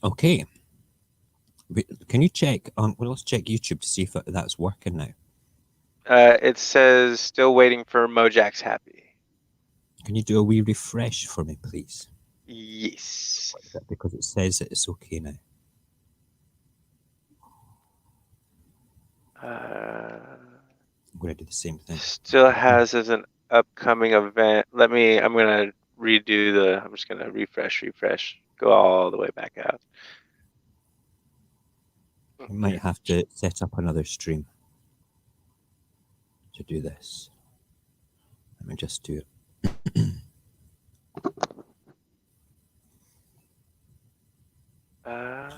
Okay. Can you check? Well, let's check YouTube to see if that's working now. It says still waiting for Mojack's happy. Can you do a wee refresh for me, please? Yes. Because it says that it's okay now. Uh, I'm going to do the same thing. Still has as an upcoming event. I'm gonna redo I'm just gonna refresh, go all the way back out. I might have to set up another stream to do this. Let me just do it. Uh,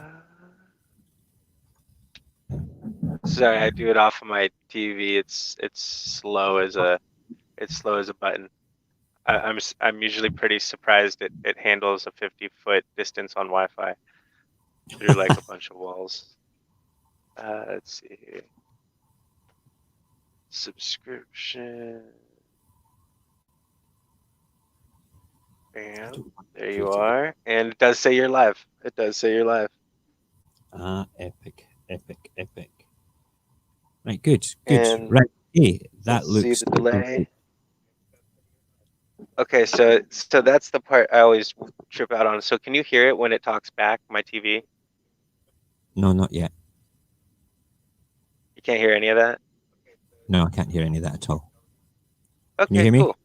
Sorry, I do it off of my TV. It's slow as a button. I'm usually pretty surprised it handles a 50-foot distance on Wi-Fi through like a bunch of walls. Let's see here. Subscription. I Bam. don't want There you you to get. are. And it does say you're live. It does say you're live. Epic, epic, epic. Right, good, good. And Right, hey, let's that see looks the delay. great. Okay, so that's the part I always trip out on. So can you hear it when it talks back, my TV? No, not yet. You can't hear any of that? No, I can't hear any of that at all. Can you Okay, hear me? cool.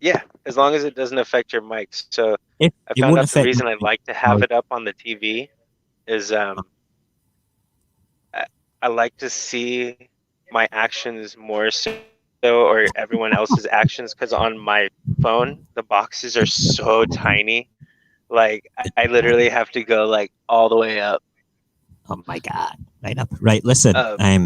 Yeah, as long as it doesn't affect your mic. So If I it found won't out the affect my reason I mic like to have because it up on the TV is I, I like to see my actions more so, or everyone else's actions, because on my phone the boxes are so tiny. Like I literally have to go like all the way up. oh my god, right up, right. Listen,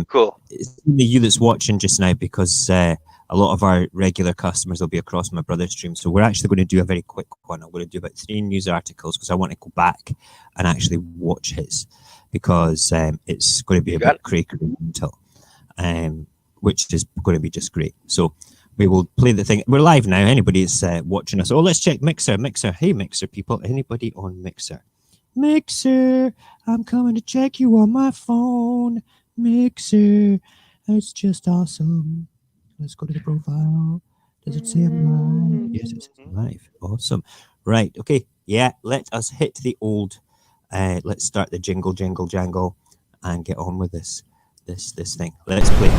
Cool. it's only you that's watching just now because a lot of our regular customers will be across my brother's stream. So we're actually going to do a very quick one. I'm going to do about 3 news articles because I want to go back and actually watch his because it's going to be You a got bit it. crazy until which is going to be just great. So we will play the thing. We're live now. Anybody that's watching us. Oh, let's check Mixer. Mixer. Hey, Mixer people. Anybody on Mixer? Mixer. I'm coming to check you on my phone. Mixer. It's just awesome. Let's go to the profile. Does it say I'm live? Yes, it says I'm live. Awesome. Right. Okay. Yeah. Let us hit the old. Let's start the jingle, jingle, jangle, and get on with this thing. Let's play.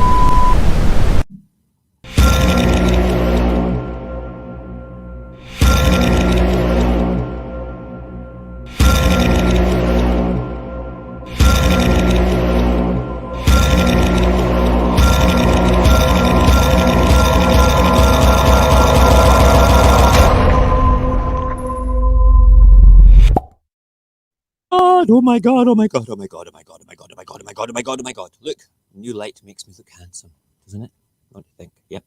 God, oh my god, oh my god, oh my god, oh my god, oh my god, oh my god, oh my god, oh my god, oh my god. Look, new light makes me look handsome, doesn't it? What do you think? Yep.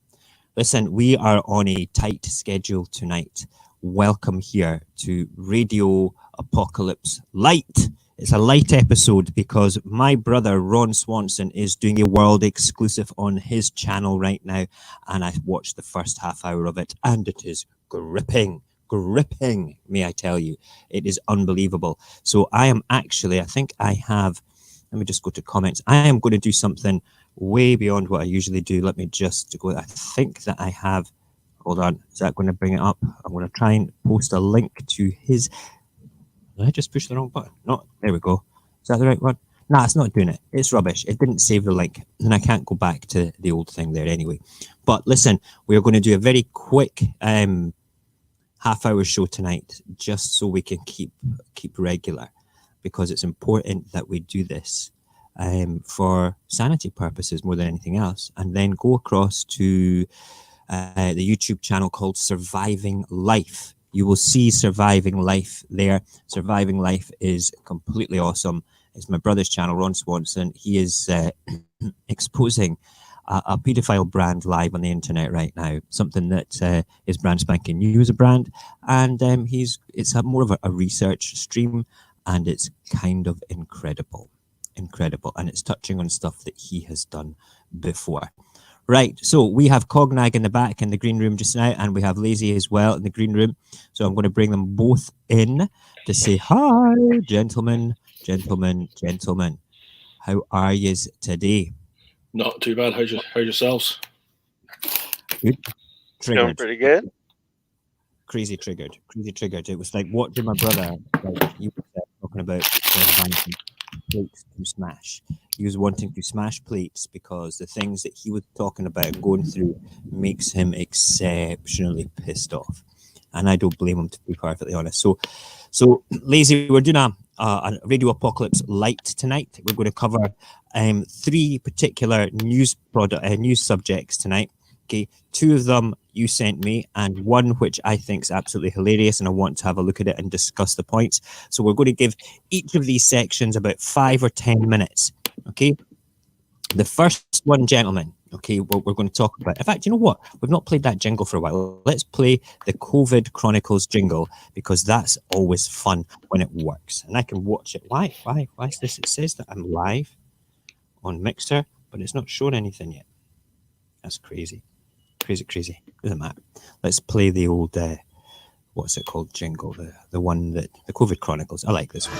Listen, we are on a tight schedule tonight. Welcome here to Radio Apocalypse Light. It's a light episode because my brother Ron Swanson is doing a world exclusive on his channel right now, and I watched the first half hour of it, and it is gripping. Gripping, may I tell you. It is unbelievable. So I am actually, I think I have, let me just go to comments. I am going to do something way beyond what I usually do. Let me just go. I think that I have, hold on, is that going to bring it up? I'm going to try and post a link to his. Did I just push the wrong button? No, there we go. Is that the right one? Nah, it's not doing it. It's rubbish. It didn't save the link, and I can't go back to the old thing there anyway. But listen, we are going to do a very quick half-hour show tonight, just so we can keep regular, because it's important that we do this for sanity purposes more than anything else, and then go across to the YouTube channel called Surviving Life. You will see Surviving Life there. Surviving Life is completely awesome. It's my brother's channel, Ron Swanson. He is exposing a paedophile brand live on the internet right now, something that is brand spanking new as a brand. And it's more of a research stream, and it's kind of incredible. Incredible. And it's touching on stuff that he has done before. Right, so we have Cognag in the back in the green room just now, and we have Lazy as well in the green room. So I'm going to bring them both in to say hi, gentlemen, gentlemen, gentlemen. How are yous today? Not too bad. How's yourselves? Good. Doing Triggered. pretty good. Crazy triggered. Crazy triggered. It was like watching my brother, like you were talking about buying plates to smash. He was wanting to smash plates because the things that he was talking about and going through makes him exceptionally pissed off. And I don't blame him, to be perfectly honest. So Lazy, we're doing a Radio Apocalypse Light tonight. We're going to cover three particular news subjects tonight. Okay, two of them you sent me, and one which I think is absolutely hilarious, and I want to have a look at it and discuss the points. So we're going to give each of these sections about 5 or 10 minutes. Okay, the first one, gentlemen. Okay, what we're going to talk about. In fact, you know what? We've not played that jingle for a while. Let's play the COVID Chronicles jingle because that's always fun when it works, and I can watch it. Why is this? It says that I'm live on Mixer, but it's not showing anything yet. That's crazy. Crazy. Doesn't matter. Let's play the old, what's it called, jingle, the one that, the COVID Chronicles. I like this one.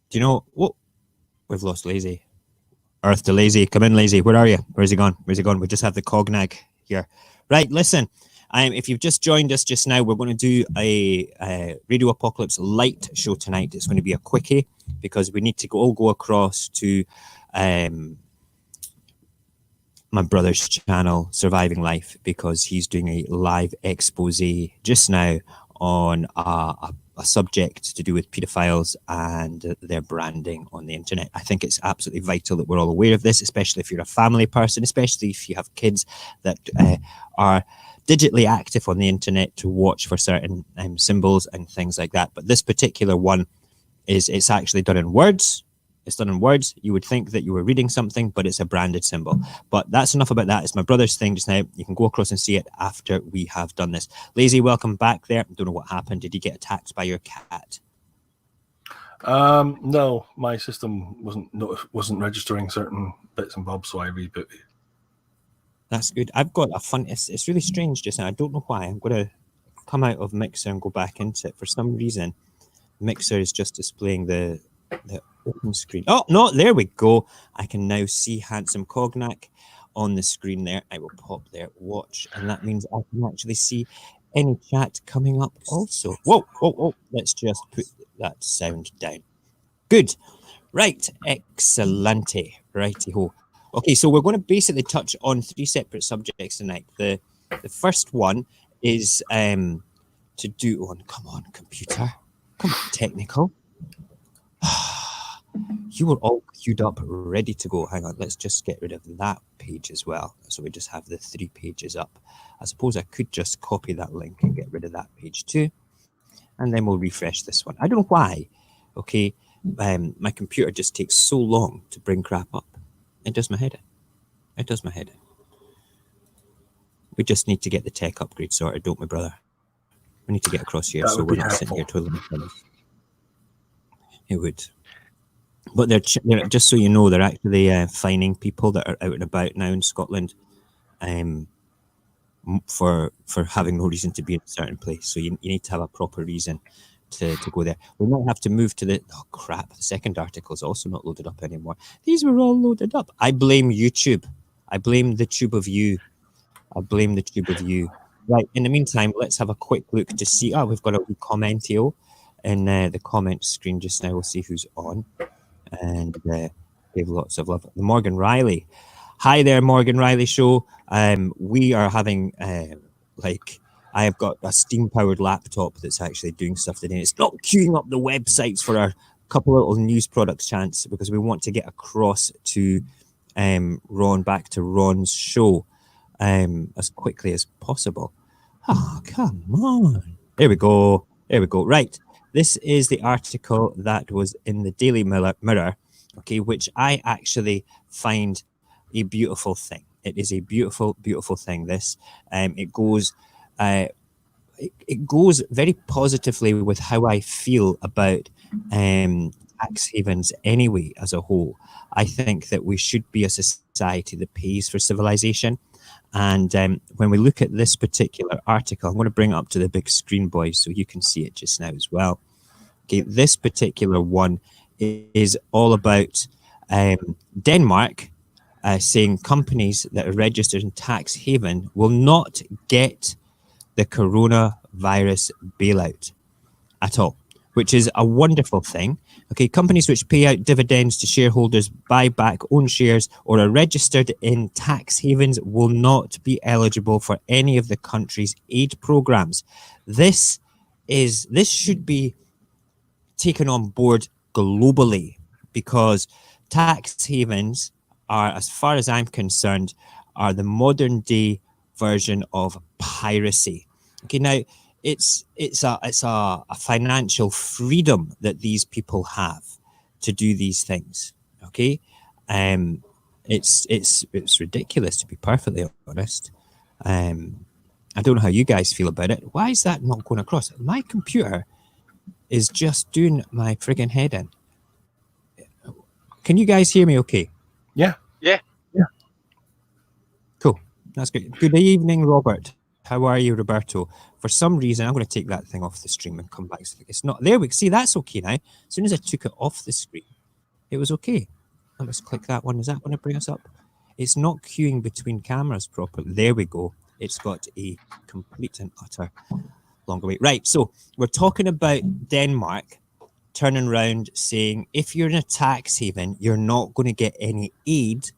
Do you know what? We've lost Lazy. Earth to Lazy. Come in, Lazy. Where are you? Where's he gone? We just have the Cognag here. Right, listen. If you've just joined us just now, we're going to do a Radio Apocalypse Light show tonight. It's going to be a quickie because we need to all go across to my brother's channel, Surviving Life, because he's doing a live expose just now on a subject to do with pedophiles and their branding on the internet. I think it's absolutely vital that we're all aware of this, especially if you're a family person, especially if you have kids that are digitally active on the internet to watch for certain symbols and things like that. But this particular one it's actually done in words. It's done in words. You would think that you were reading something, but it's a branded symbol. But that's enough about that. It's my brother's thing just now. You can go across and see it after we have done this. Lazy, welcome back there. Don't know what happened. Did you get attacked by your cat? No, my system wasn't registering certain bits and bobs, so I rebooted. That's good. I've got a fun. It's really strange just now. I don't know why. I'm going to come out of Mixer and go back into it. For some reason, Mixer is just displaying the open screen. Oh no, there we go. I can now see handsome Cognac on the screen there. I will pop there, watch, and that means I can actually see any chat coming up also. Whoa. Let's just put that sound down. Good. Right. Excellente. Righty-ho. Okay, so we're going to basically touch on three separate subjects tonight. The first one is to do on, come on, computer. Come on, technical. You were all queued up, ready to go. Hang on, let's just get rid of that page as well. So we just have the 3 pages up. I suppose I could just copy that link and get rid of that page too. And then we'll refresh this one. I don't know why, okay, my computer just takes so long to bring crap up. It does my head in. We just need to get the tech upgrade sorted, don't we, brother? We need to get across here so we're not sitting here twiddling our thumbs. It would. But they're just so you know, they're actually fining people that are out and about now in Scotland for having no reason to be in a certain place. So you need to have a proper reason to go there. We might have to move to the... Oh, crap. The second article is also not loaded up anymore. These were all loaded up. I blame YouTube. I blame the tube of you. Right. In the meantime, let's have a quick look to see... Oh, we've got a wee commentio in the comment screen just now. We'll see who's on. And gave lots of love. Morgan Riley. Hi there, Morgan Riley Show. We are having I have got a steam-powered laptop that's actually doing stuff today. It's not queuing up the websites for our couple little news products chance because we want to get across to Ron, back to Ron's show as quickly as possible. Oh, come on. There we go. Right. This is the article that was in the Daily Mirror okay, which I actually find a beautiful thing. It is a beautiful, beautiful thing. This, it goes, uh, it goes very positively with how I feel about tax havens anyway as a whole. I think that we should be a society that pays for civilization. And when we look at this particular article, I'm going to bring it up to the big screen, boys, so you can see it just now as well. Okay, this particular one is all about Denmark saying companies that are registered in tax haven will not get the coronavirus bailout at all, which is a wonderful thing. Okay, companies which pay out dividends to shareholders, buy back own shares, or are registered in tax havens will not be eligible for any of the country's aid programs. This should be taken on board globally because tax havens are, as far as I'm concerned, are the modern day version of piracy. Okay, now it's a financial freedom that these people have to do these things. Okay, um, it's ridiculous to be perfectly honest. Um, I don't know how you guys feel about it. Why is that not going across? My computer is just doing my friggin' head in. Can you guys hear me okay? Yeah. Yeah. Cool. That's good. Good evening, Robert. How are you, Roberto? For some reason, I'm going to take that thing off the stream and come back. It's not there. We see that's okay now. As soon as I took it off the screen, it was okay. Let's click that one. Is that going to bring us up? It's not queuing between cameras properly. There we go. It's got a complete and utter longer wait. Right. So we're talking about Denmark turning around saying if you're in a tax haven, you're not going to get any aid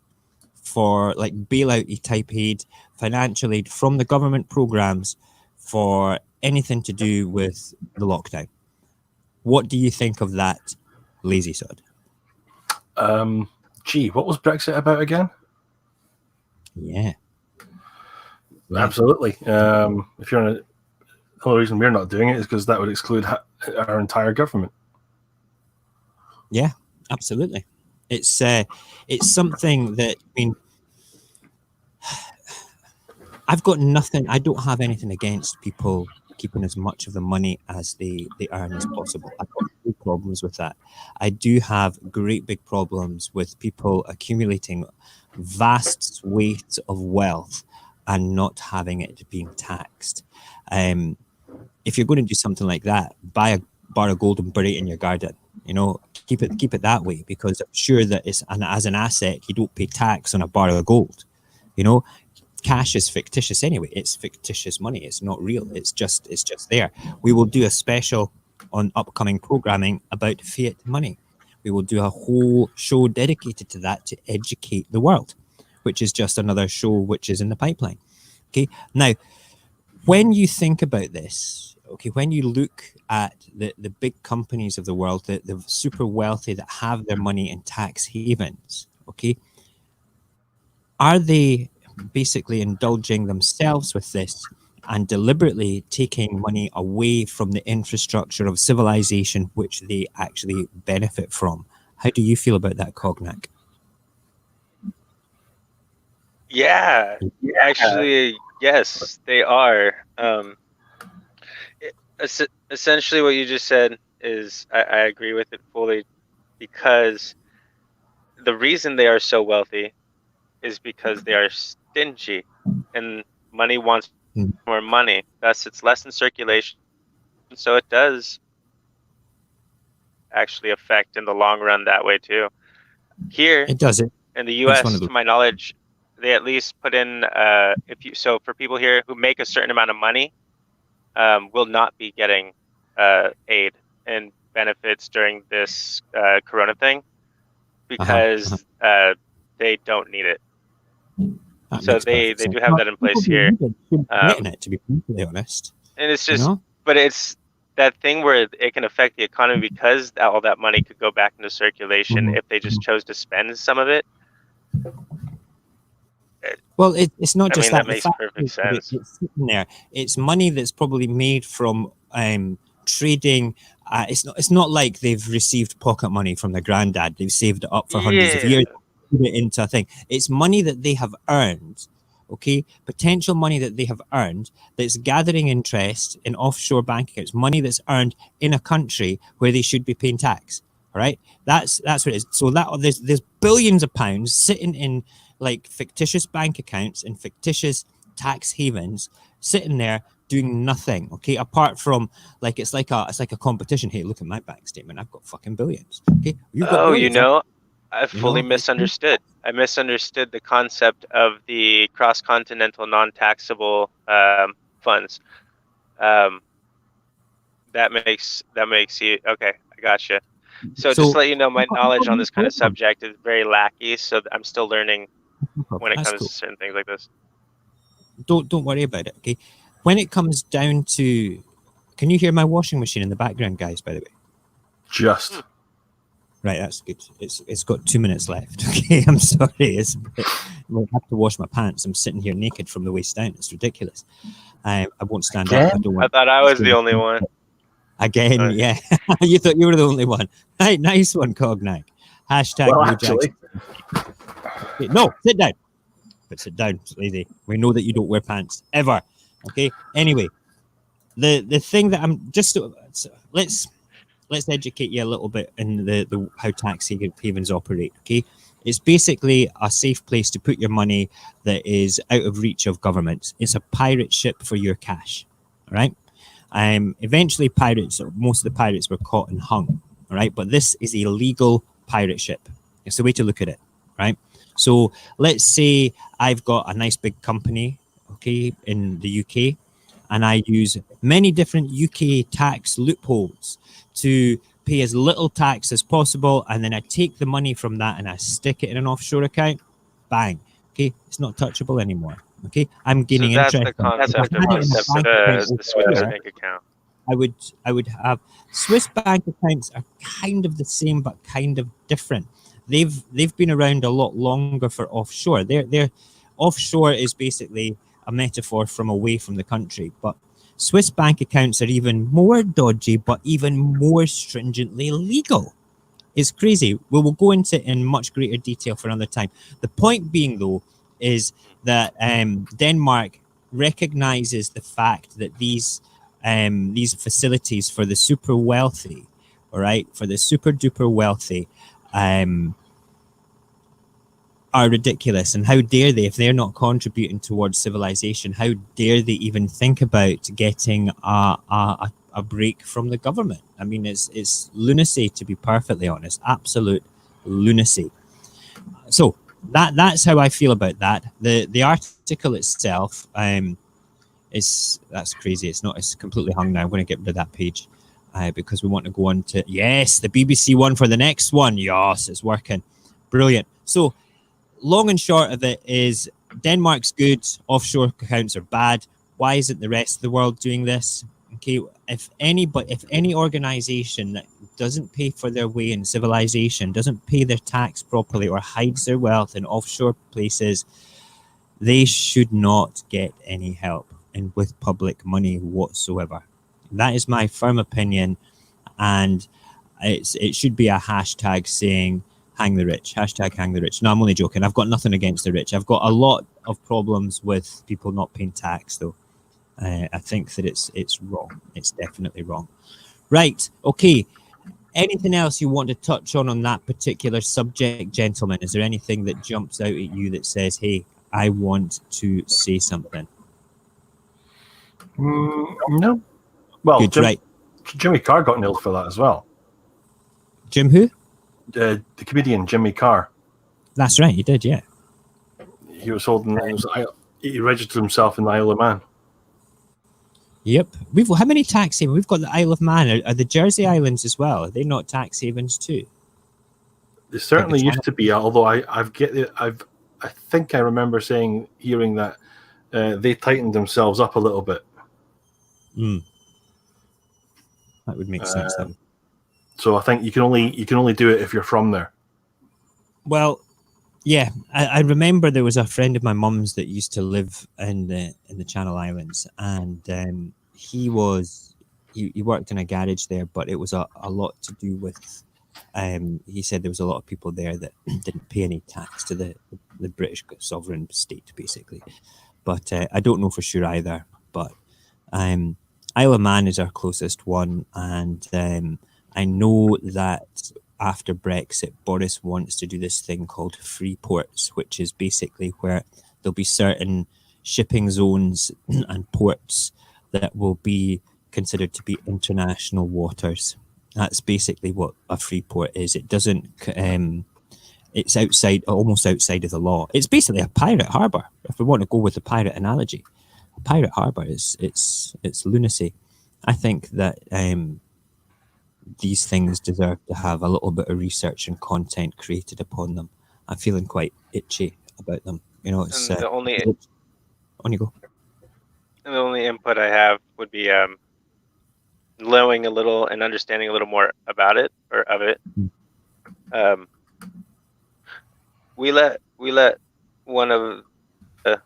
for like bailout type aid, financial aid from the government programs for anything to do with the lockdown. What do you think of that, lazy sod? Gee, what was Brexit about again? Yeah. Absolutely. If you're in a, the only reason we're not doing it is because that would exclude our entire government. Yeah, absolutely. It's something that, I mean, I've got nothing. I don't have anything against people keeping as much of the money as they earn as possible. I've got no problems with that. I do have great big problems with people accumulating vast swathes of wealth and not having it being taxed. If you're going to do something like that, buy a bar of gold and bury it in your garden. You know, keep it that way, because I'm sure that as an asset, you don't pay tax on a bar of gold. You know, cash is fictitious anyway. It's fictitious money. It's not real. It's just there. We will do a special on upcoming programming about fiat money. We will do a whole show dedicated to that to educate the world, which is just another show which is in the pipeline. Okay. Now, when you think about this, okay, when you look at the big companies of the world, the super wealthy that have their money in tax havens, okay, are they basically indulging themselves with this and deliberately taking money away from the infrastructure of civilization which they actually benefit from? How do you feel about that, Cognac? Yeah, actually, yes, they are. Essentially, what you just said is I agree with it fully, because the reason they are so wealthy is because they are stingy, and money wants Mm. more money. Thus, it's less in circulation, so it does actually affect in the long run that way too. Here It does it. in the It's one U.S., of those. to my knowledge, they at least put in for people here who make a certain amount of money, will not be getting aid and benefits during this corona thing, because they don't need it. That So makes they perfect sense. do have Well, that in people place who here. need it should be getting it, to be completely honest. And it's You just, know? but it's that thing where it can affect the economy, because all that money could go back into circulation Mhm. if they just chose to spend some of it. Well, it's not I just mean, that. that The makes fact perfect is that sense. it's sitting there. It's money that's probably made from trading. It's not like they've received pocket money from their granddad. They've saved it up for hundreds of Yeah. years, put it into a thing. It's money that they have earned, okay? Potential money that they have earned that's gathering interest in offshore bank accounts, money that's earned in a country where they should be paying tax. All right, that's what it is. So that there's billions of pounds sitting in like fictitious bank accounts and fictitious tax havens, sitting there doing nothing. Okay, apart from like it's like a competition. Hey, look at my bank statement. I've got fucking billions. Okay, you've got Oh, billions. I fully misunderstood. I misunderstood the concept of the cross-continental non-taxable funds. That makes you okay. I gotcha. So just to let you know, my knowledge on this kind of subject is very lackey. So I'm still learning when it comes to certain things like this. Don't worry about it. Okay, when it comes down to, can you hear my washing machine in the background, guys? By the way. Just. Right, that's good. It's got 2 minutes left. Okay, I'm sorry. I have to wash my pants. I'm sitting here naked from the waist down. It's ridiculous. I won't stand up. I thought I was the only one. Again, yeah. You thought you were the only one. Right, nice one, Cognac. Hashtag Well, no actually. Okay, no, sit down. But sit down, lady. We know that you don't wear pants ever. Okay. Anyway, the thing that I'm just let's educate you a little bit in the how tax havens operate. Okay, it's basically a safe place to put your money that is out of reach of governments. It's a pirate ship for your cash. All right. Eventually, most of the pirates were caught and hung. All right, but this is a legal pirate ship. It's the way to look at it. Right. So let's say I've got a nice big company, okay, in the UK, and I use many different UK tax loopholes to pay as little tax as possible, and then I take the money from that and I stick it in an offshore account. Bang. Okay, it's not touchable anymore. Okay, I'm gaining So that's interest. the concept of the Swiss bank account. I would have Swiss bank accounts are kind of the same but kind of different. They've been around a lot longer for offshore. They're offshore is basically a metaphor from away from the country, but Swiss bank accounts are even more dodgy, but even more stringently legal. It's crazy. We'll go into it in much greater detail for another time. The point being, though, is that Denmark recognizes the fact that these facilities for the super wealthy, all right, for the super duper wealthy, are ridiculous. And how dare they, if they're not contributing towards civilization, how dare they even think about getting a break from the government? I mean, it's lunacy, to be perfectly honest, absolute lunacy. So that's how I feel about that. The article itself that's crazy. It's completely hung now. I'm going to get rid of that page because we want to go on to the BBC one for the next one. Yes, it's working. Brilliant. So long and short of it is Denmark's good, offshore accounts are bad. Why isn't the rest of the world doing this? Okay, if any organization that doesn't pay for their way in civilization, doesn't pay their tax properly, or hides their wealth in offshore places, they should not get any help and with public money whatsoever. That is my firm opinion, and it should be a hashtag saying hang the rich, hashtag hang the rich. No, I'm only joking. I've got nothing against the rich. I've got a lot of problems with people not paying tax, though. I think that it's wrong. It's definitely wrong. Right. Okay. Anything else you want to touch on that particular subject, gentlemen? Is there anything that jumps out at you that says, hey, I want to say something? No. Well, right. Jimmy Carr got nailed for that as well. Jim who? The comedian Jimmy Carr. That's right, he did, yeah. He was holding. He registered himself in the Isle of Man. Yep. How many tax havens? We've got the Isle of Man. Are the Jersey Islands as well? Are they not tax havens too? They certainly used to be. Although I think I remember hearing that they tightened themselves up a little bit. That would make sense then. So I think you can only do it if you're from there. Well, yeah, I remember there was a friend of my mum's that used to live in the Channel Islands, and he was he worked in a garage there, but it was a lot to do with. He said there was a lot of people there that didn't pay any tax to the British sovereign state, basically. But I don't know for sure either. But Isle of Man is our closest one, and I know that after Brexit, Boris wants to do this thing called free ports, which is basically where there'll be certain shipping zones and ports that will be considered to be international waters. That's basically what a free port is. It doesn't. It's outside, almost outside of the law. It's basically a pirate harbour. If we want to go with the pirate analogy, a pirate harbour is it's lunacy. I think that these things deserve to have a little bit of research and content created upon them. I'm feeling quite itchy about them. You know, it's And on you go. the only input I have would be knowing a little and understanding a little more about it or of it. We let one of the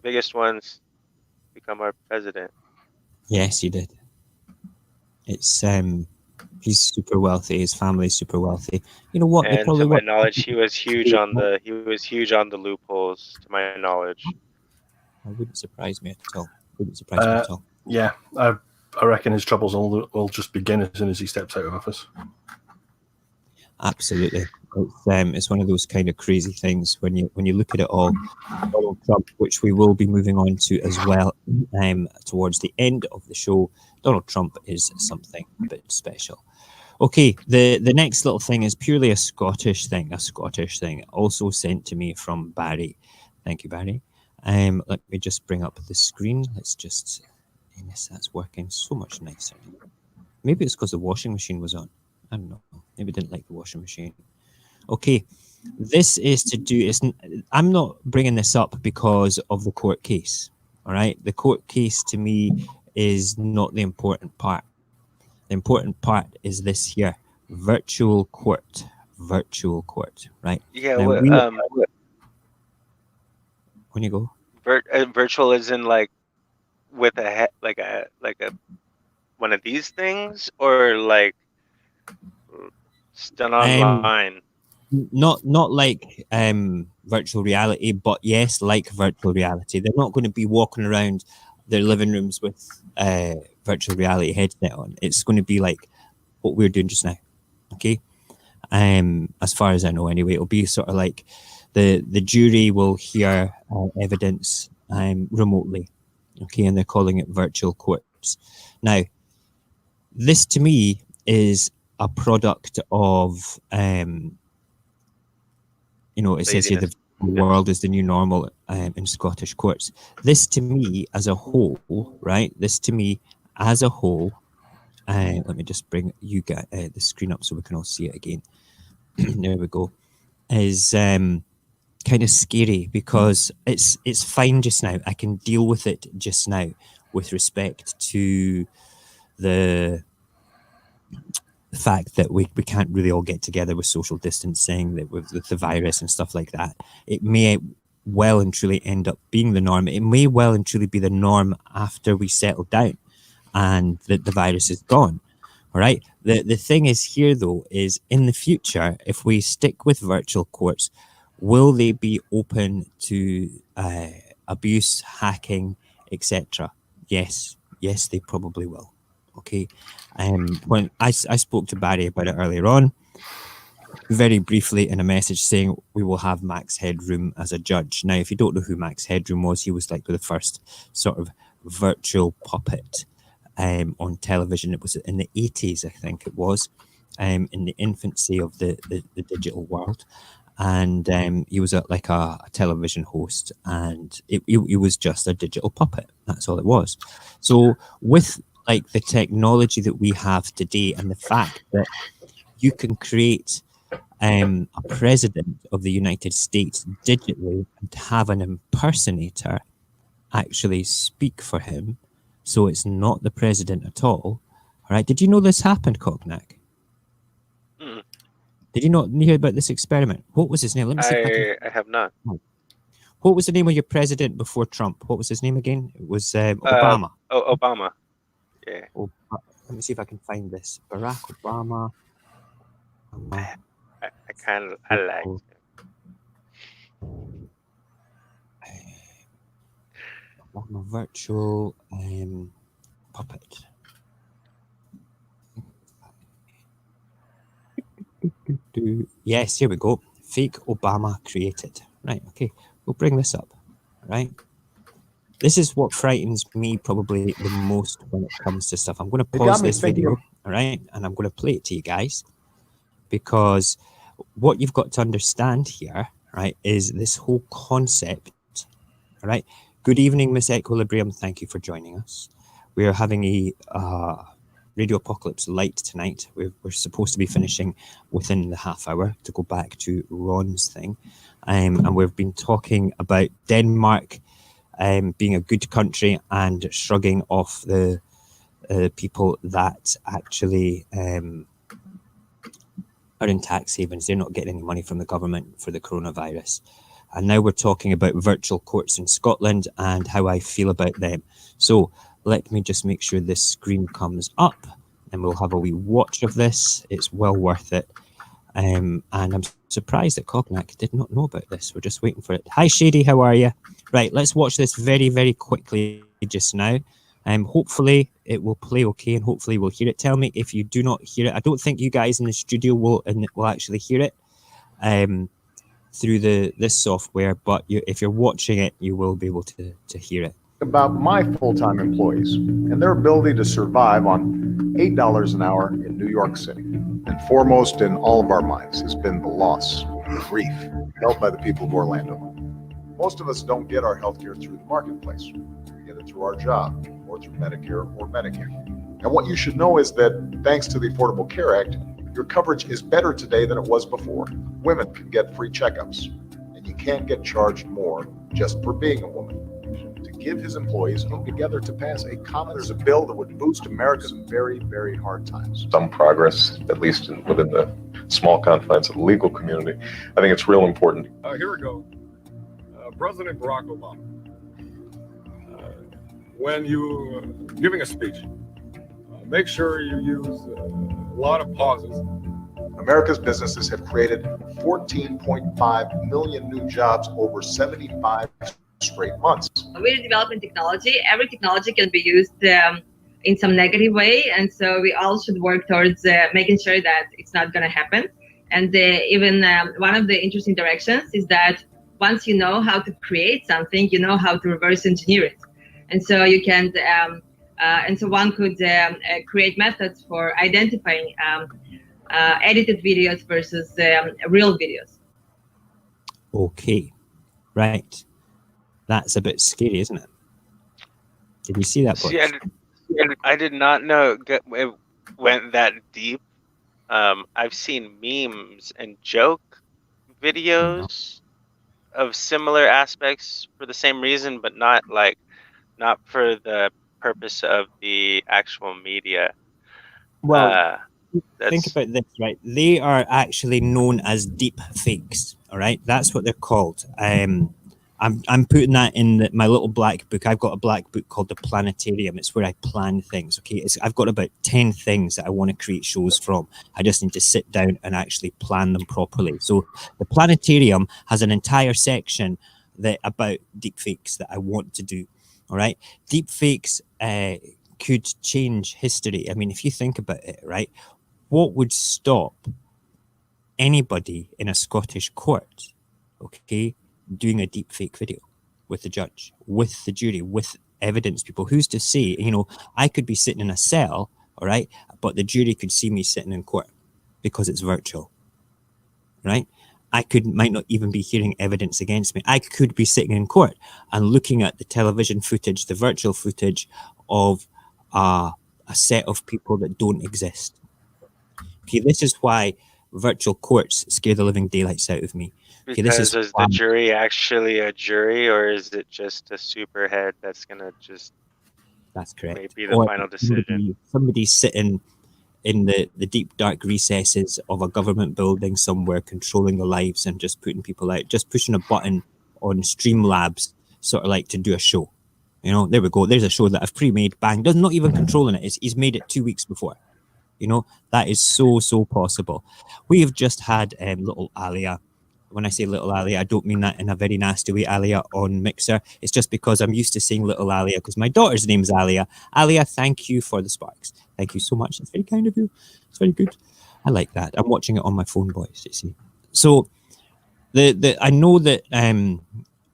biggest ones become our president. Yes, he did. It's he's super wealthy. His family's super wealthy. You know what? They And probably to my were. knowledge, he was huge on the loopholes. To my knowledge, It wouldn't surprise me at all. Wouldn't surprise me at all. Yeah, I reckon his troubles will just begin as soon as he steps out of office. Absolutely. It's one of those kind of crazy things when you look at it all. Donald Trump, which we will be moving on to as well towards the end of the show. Donald Trump is something a bit special. Okay, the next little thing is purely a Scottish thing, also sent to me from Barry. Thank you, Barry. Let me just bring up the screen. Let's just, yes, that's working so much nicer. Maybe it's because the washing machine was on. I don't know. Maybe I didn't like the washing machine. Okay, this is to do. I'm not bringing this up because of the court case. All right, the court case to me is not the important part. The important part is this here: virtual court, right? yeah. Now, when you go, virtual is in like with a like a one of these things, or like done online. Not like virtual reality, but yes, like virtual reality. They're not going to be walking around their living rooms with virtual reality headset on. It's going to be like what we're doing just now. Okay, as far as I know, anyway, it'll be sort of like the jury will hear evidence remotely. Okay, and they're calling it virtual courts. Now, this to me is a product of it says here the world is the new normal in Scottish courts. This to me as a whole, right? Let me just bring you guys the screen up so we can all see it again. There we go. Is kind of scary because it's fine just now. I can deal with it just now with respect to the fact that we can't really all get together with social distancing, that with the virus and stuff like that. It may well and truly end up being the norm. It may well and truly be the norm after we settle down and that the virus is gone. All right. The thing is here, though, is in the future, if we stick with virtual courts, will they be open to abuse, hacking, etc.? Yes, they probably will. Okay. When I spoke to Barry about it earlier on, very briefly in a message saying we will have Max Headroom as a judge. Now, if you don't know who Max Headroom was, he was like the first sort of virtual puppet on television. It was in the 80s, I think it was, in the infancy of the digital world. And he was like a television host, and it was just a digital puppet. That's all it was. So with like the technology that we have today and the fact that you can create a president of the United States digitally and have an impersonator actually speak for him, so it's not the president at all. All right. Did you know this happened, Cognac? Did you not hear about this experiment? What was his name? Let me see if I have not. What was the name of your president before Trump? What was his name again? It was Obama. Obama. Yeah. Oh, let me see if I can find this. Barack Obama. I like Oh, it. Obama virtual puppet. Yes, here we go. Fake Obama created. Right, okay. We'll bring this up. Right. This is what frightens me probably the most when it comes to stuff. I'm going to pause this video, all right, and I'm going to play it to you guys, because what you've got to understand here, right, is this whole concept, all right. Good evening, Miss Equilibrium. Thank you for joining us. We are having a Radio Apocalypse Light tonight. We're supposed to be finishing within the half hour to go back to Ron's thing. And we've been talking about Denmark being a good country and shrugging off the people that actually are in tax havens. They're not getting any money from the government for the coronavirus. And now we're talking about virtual courts in Scotland and how I feel about them. So let me just make sure this screen comes up and we'll have a wee watch of this. It's well worth it. And I'm surprised that Cognac did not know about this. We're just waiting for it. Hi, Shady, how are you? Right, let's watch this very, very quickly just now. Hopefully it will play okay and hopefully we'll hear it. Tell me if you do not hear it. I don't think you guys in the studio will actually hear it through this software, but if you're watching it, you will be able to hear it. About my full-time employees and their ability to survive on $8 an hour in New York City. And foremost in all of our minds has been the loss, the grief felt by the people of Orlando. Most of us don't get our healthcare through the marketplace. We get it through our job or through Medicare or Medicaid. And what you should know is that thanks to the Affordable Care Act, your coverage is better today than it was before. Women can get free checkups, and you can't get charged more just for being a woman. Give his employees come together to pass there's a bill that would boost America's very, very hard times. Some progress, at least within the small confines of the legal community. I think it's real important. Here we go. President Barack Obama. When you giving a speech, make sure you use a lot of pauses. America's businesses have created 14.5 million new jobs over 75 straight months. We're developing technology. Every technology can be used in some negative way, and so we all should work towards making sure that it's not going to happen. And even one of the interesting directions is that once you know how to create something, you know how to reverse engineer it. And so you can, and so one could create methods for identifying edited videos versus real videos. Okay, right. That's a bit scary, isn't it? Did you see that? See, I did not know it went that deep. I've seen memes and joke videos of similar aspects for the same reason, but not for the purpose of the actual media. Well, think about this, right? They are actually known as deep fakes. All right, that's what they're called. I'm putting that in my little black book. I've got a black book called The Planetarium. It's where I plan things. Okay, I've got about 10 things that I want to create shows from. I just need to sit down and actually plan them properly. So the Planetarium has an entire section about deepfakes that I want to do. All right, deepfakes could change history. I mean, if you think about it, right, what would stop anybody in a Scottish court, okay, doing a deep fake video with the judge, with the jury, with evidence people? Who's to say, I could be sitting in a cell, all right, but the jury could see me sitting in court because it's virtual, right? Might not even be hearing evidence against me. I could be sitting in court and looking at the television footage, the virtual footage of a set of people that don't exist. Okay, this is why virtual courts scare the living daylights out of me. Okay, because is the jury actually a jury, or is it just a superhead that's gonna just? That's correct. Maybe the final decision. Somebody's sitting in the deep dark recesses of a government building somewhere, controlling the lives and just putting people out, just pushing a button on Streamlabs, sort of like to do a show. You know, there we go. There's a show that I've pre-made. Bang, does not even controlling it. He's made it 2 weeks before. You know, that is so possible. We have just had little Alia. When I say little Alia, I don't mean that in a very nasty way, Alia on Mixer. It's just because I'm used to saying little Alia because my daughter's name is Alia. Alia, thank you for the sparks. Thank you so much. It's very kind of you. It's very good. I like that. I'm watching it on my phone, boys. You see. So I know that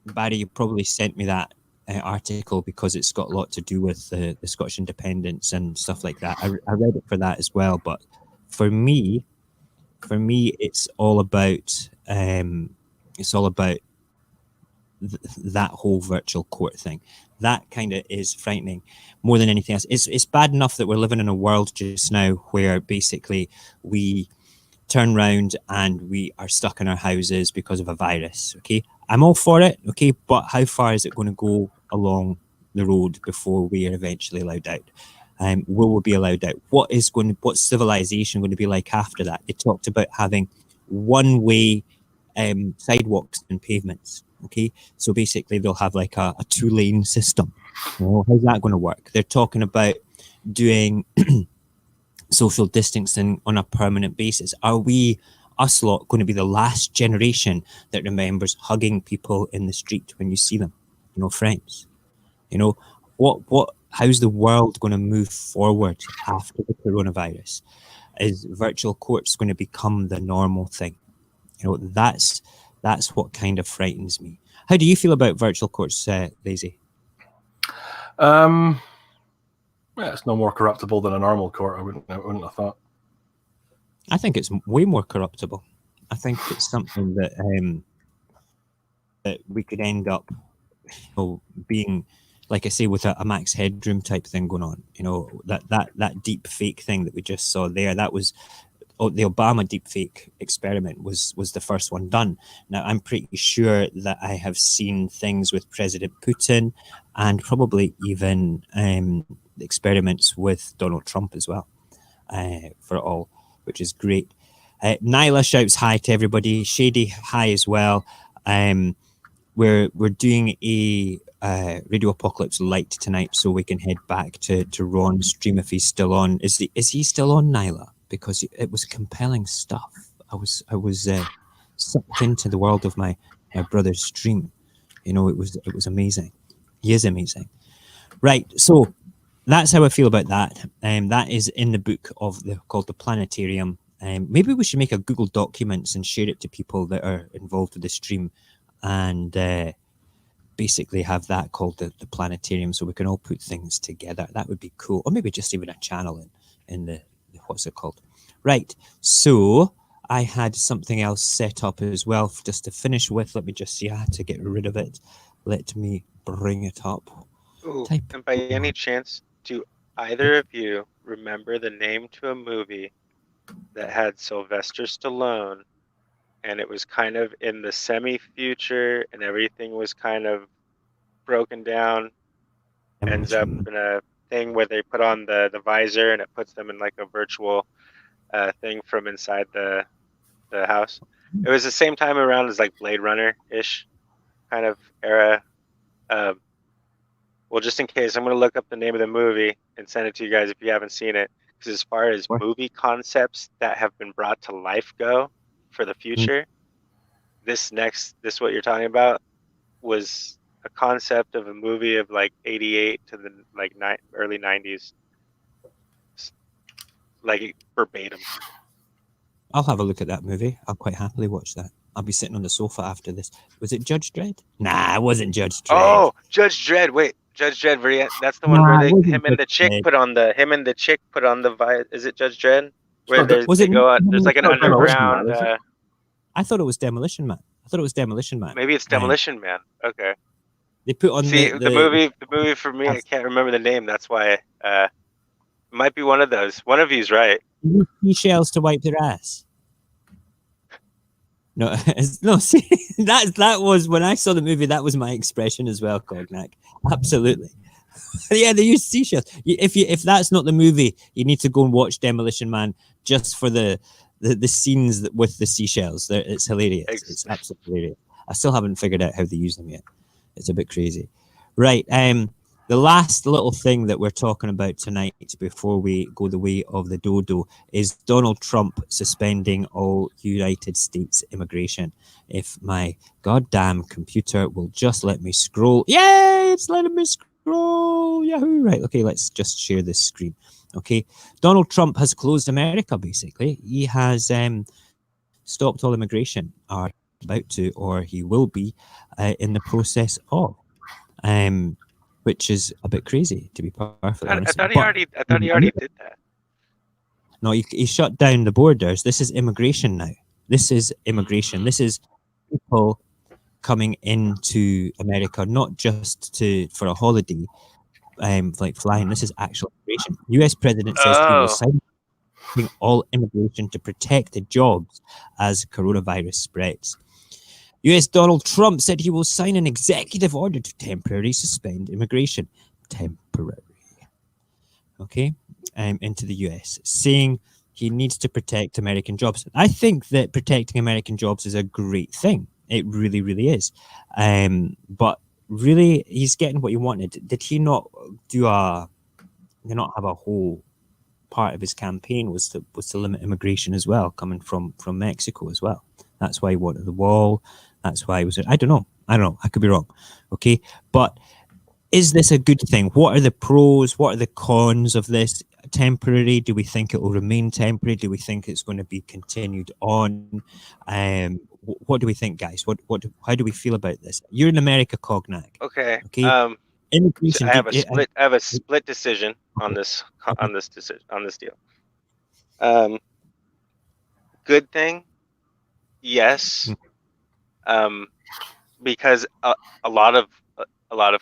Barry, you probably sent me that article because it's got a lot to do with the Scottish independence and stuff like that. I read it for that as well, but for me, it's all about that whole virtual court thing. That kind of is frightening more than anything else. It's bad enough that we're living in a world just now where basically we turn around and we are stuck in our houses because of a virus. Okay, I'm all for it. Okay, but how far is it going to go along the road before we are eventually allowed out? Will we be allowed out? What's civilization going to be like after that? They talked about having one-way sidewalks and pavements. Okay, so basically they'll have like a 2-lane system. Well, how's that going to work? They're talking about doing social distancing on a permanent basis. Are we, us lot, going to be the last generation that remembers hugging people in the street when you see them? You know, friends. You know, how's the world going to move forward after the coronavirus? Is virtual courts going to become the normal thing? You know, that's what kind of frightens me. How do you feel about virtual courts, Daisy? Yeah, it's no more corruptible than a normal court. I wouldn't have thought. I think it's way more corruptible. I think it's something that that we could end up, being, like I say, with a Max Headroom type thing going on. You know, that deep fake thing that we just saw there. That was the Obama deepfake experiment was the first one done. Now, I'm pretty sure that I have seen things with President Putin and probably even experiments with Donald Trump as well, for it all, which is great. Nyla shouts hi to everybody. Shady, hi as well. We're doing a Radio Apocalypse Light tonight, so we can head back to Ron's stream if he's still on. Is he still on, Nyla? Because it was compelling stuff. I was sucked into the world of my brother's stream. You know, it was amazing. He is amazing. Right, so that's how I feel about that. That is in the book called The Planetarium. Maybe we should make a Google Documents and share it to people that are involved with the stream, and basically have that called the Planetarium, so we can all put things together. That would be cool. Or maybe just even a channel in the what's it called? Right, so I had something else set up as well just to finish with. Let me just see. I had to get rid of it. Let me bring it up. Ooh, and by any chance, do either of you remember the name to a movie that had Sylvester Stallone, and it was kind of in the semi-future and everything was kind of broken down, ends up in a thing where they put on the visor and it puts them in like a virtual thing from inside the house. It was the same time around as like Blade Runner-ish kind of era. Well, just in case, I'm going to look up the name of the movie and send it to you guys if you haven't seen it. Because as far as movie concepts that have been brought to life go for the future, this what you're talking about was a concept of a movie of like 88 to the like early 90s. Like verbatim. I'll have a look at that movie. I'll quite happily watch that. I'll be sitting on the sofa after this. Was it Judge Dredd? Nah, it wasn't Judge Dredd. Oh, Judge Dredd. Wait, Judge Dredd. That's the one where him and the chick put on the Is it Judge Dredd? Where there's like an underground. I thought it was Demolition Man. Maybe it's Demolition Man. Okay. They put on the movie for me. I can't remember the name. That's why. It might be one of those. One of you's right. Seashells to wipe their ass. No, see, that was when I saw the movie. That was my expression as well, Cognac. Absolutely. Yeah, they use seashells. If that's not the movie, you need to go and watch Demolition Man just for the scenes with the seashells. It's hilarious. It's absolutely hilarious. I still haven't figured out how they use them yet. It's a bit crazy. Right. The last little thing that we're talking about tonight before we go the way of the dodo is Donald Trump suspending all United States immigration. If my goddamn computer will just let me scroll. Yay, it's letting me scroll. Yahoo. Right, okay, let's just share this screen. Okay, Donald Trump has closed America, basically. He has stopped all immigration, or about to, or he will be in the process of. Which is a bit crazy, to be perfectly I honest. thought he already did that. No, he shut down the borders. This is immigration now. This is immigration. This is people coming into America, not just for a holiday, like flying. This is actual immigration. U.S. President says he will Oh, sign all immigration to protect the jobs as coronavirus spreads. U.S. Donald Trump said he will sign an executive order to temporarily suspend immigration. Temporary. Okay? Into the U.S., saying he needs to protect American jobs. I think that protecting American jobs is a great thing. It really, really is. But really, he's getting what he wanted. Did he not have a whole part of his campaign was to limit immigration as well, coming from Mexico as well? That's why he wanted the wall. That's why he was. I don't know. I could be wrong. Okay, but is this a good thing? What are the pros? What are the cons of this? Temporary? Do we think it will remain temporary? Do we think it's going to be continued on? What do we think, guys? How do we feel about this? You're in America, Cognac. okay. Okay. So Immigration. I have a split decision on this deal. Good thing, yes. Because a lot of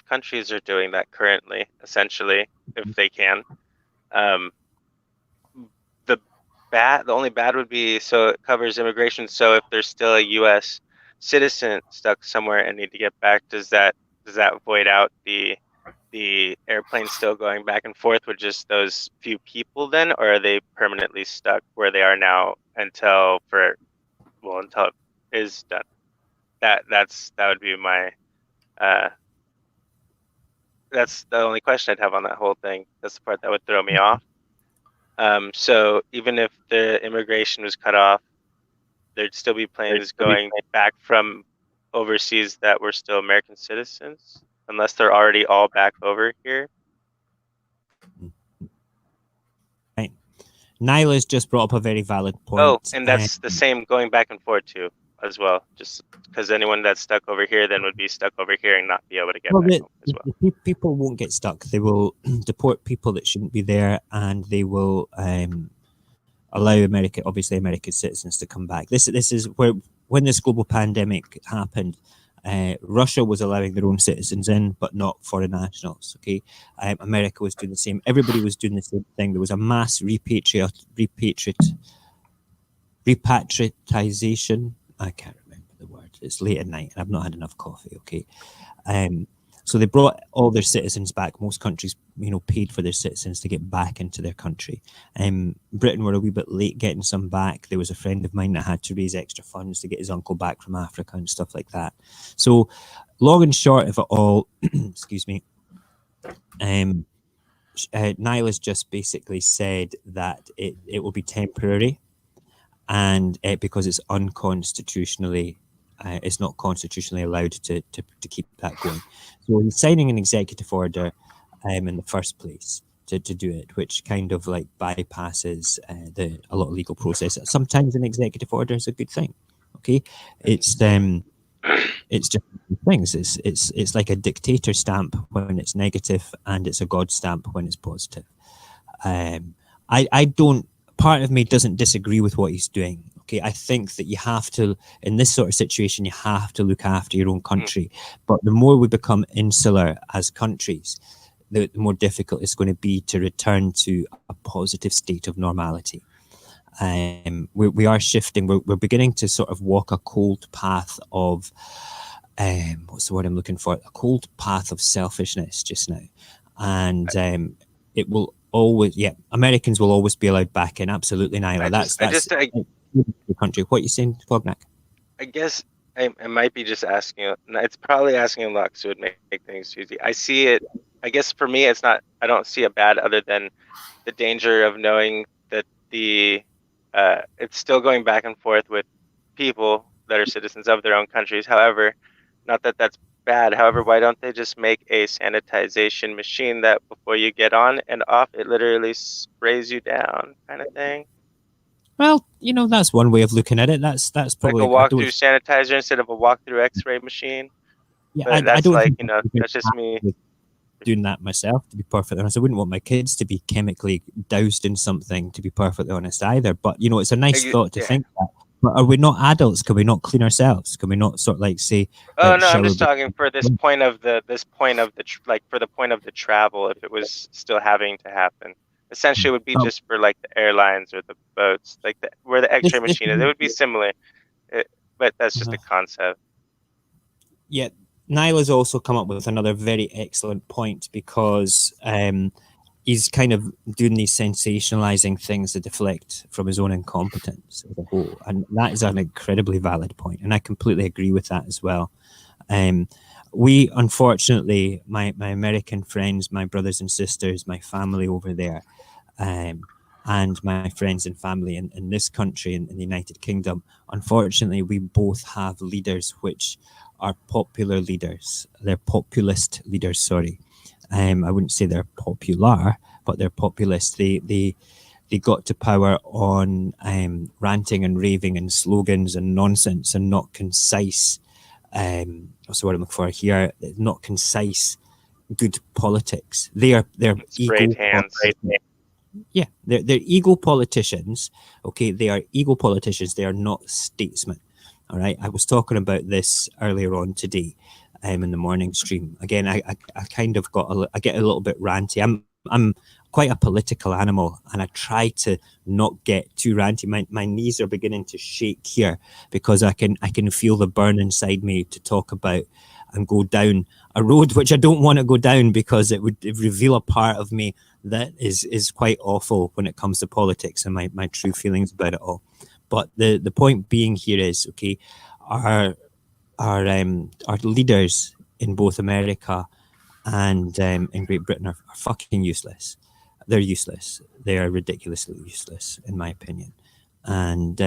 countries are doing that currently, essentially, if they can. The only bad would be, so it covers immigration. So if there's still a U.S. citizen stuck somewhere and need to get back, does that void out the airplane still going back and forth with just those few people then, or are they permanently stuck where they are now until it is done? That would be my that's the only question I'd have on that whole thing. That's the part that would throw me off. So even if the immigration was cut off, there'd still be planes going back from overseas that were still American citizens, unless they're already all back over here. Right. Nyla's just brought up a very valid point. Oh, and that's the same going back and forth too, as well. Just because anyone that's stuck over here then would be stuck over here and not be able to get back home as well. The people won't get stuck. They will deport people that shouldn't be there, and they will allow American citizens to come back. This is where, when this global pandemic happened, Russia was allowing their own citizens in, but not foreign nationals. Okay, America was doing the same. Everybody was doing the same thing. There was a mass repatriatization. I can't remember the word. It's late at night, and I've not had enough coffee. Okay, so they brought all their citizens back. Most countries, paid for their citizens to get back into their country. Britain were a wee bit late getting some back. There was a friend of mine that had to raise extra funds to get his uncle back from Africa and stuff like that. So, long and short of it all, excuse me, Nyla's just basically said that it will be temporary, and because it's unconstitutionally. It's not constitutionally allowed to keep that going. So he's signing an executive order in the first place to do it, which kind of like bypasses a lot of legal process. Sometimes an executive order is a good thing. Okay, it's just things. It's like a dictator stamp when it's negative, and it's a God stamp when it's positive. I don't. Part of me doesn't disagree with what he's doing. Okay, I think that you have to, in this sort of situation, you have to look after your own country. But the more we become insular as countries, the more difficult it's going to be to return to a positive state of normality. We are shifting. We're beginning to sort of walk a cold path of, what's the word I'm looking for? A cold path of selfishness just now. And it will always, Americans will always be allowed back in. Absolutely, Nyla. That's the country. What are you saying, Cognac? I guess I might be just asking. It's probably asking a lot, so it would make things easy. I see I guess for me, it's not. I don't see a bad other than the danger of knowing that it's still going back and forth with people that are citizens of their own countries. However, not that that's bad. However, why don't they just make a sanitization machine that before you get on and off, it literally sprays you down, kind of thing? Well, that's one way of looking at it. That's Like probably a walk-through sanitizer instead of a walk-through X-ray machine. Yeah, But I that's don't like, think that's just me. doing that myself, to be perfectly honest. I wouldn't want my kids to be chemically doused in something, to be perfectly honest, either. But it's a nice thought to think that. But are we not adults? Can we not clean ourselves? Can we not sort of like say? Oh right, no, I'm just shower talking for this point of the for the point of the travel. If it was still having to happen, essentially, it would be Oh. just for like the airlines or the boats, like where the X-ray This machine is. It would be similar, but that's just a Uh-huh. concept. Yeah, Niall has also come up with another very excellent point, because he's kind of doing these sensationalizing things that deflect from his own incompetence as a whole. And that is an incredibly valid point. And I completely agree with that as well. We, unfortunately, my American friends, my brothers and sisters, my family over there, and my friends and family in this country, in the United Kingdom, unfortunately, we both have leaders which are popular leaders. They're populist leaders, sorry. I wouldn't say they're popular, but they're populist. They got to power on ranting and raving and slogans and nonsense, and not concise. What's the word I'm looking for here? Not concise, good politics. They're Sprayed hands. Yeah, they're ego politicians. Okay, they are ego politicians. They are not statesmen. All right. I was talking about this earlier on today, in the morning stream. Again, I kind of I get a little bit ranty. I'm quite a political animal, and I try to not get too ranty. My knees are beginning to shake here, because I can feel the burn inside me to talk about and go down a road which I don't want to go down, because it would reveal a part of me that is quite awful when it comes to politics and my true feelings about it all. But the point being here is, okay, our leaders in both America and in Great Britain are fucking useless. They're useless. They are ridiculously useless, in my opinion. And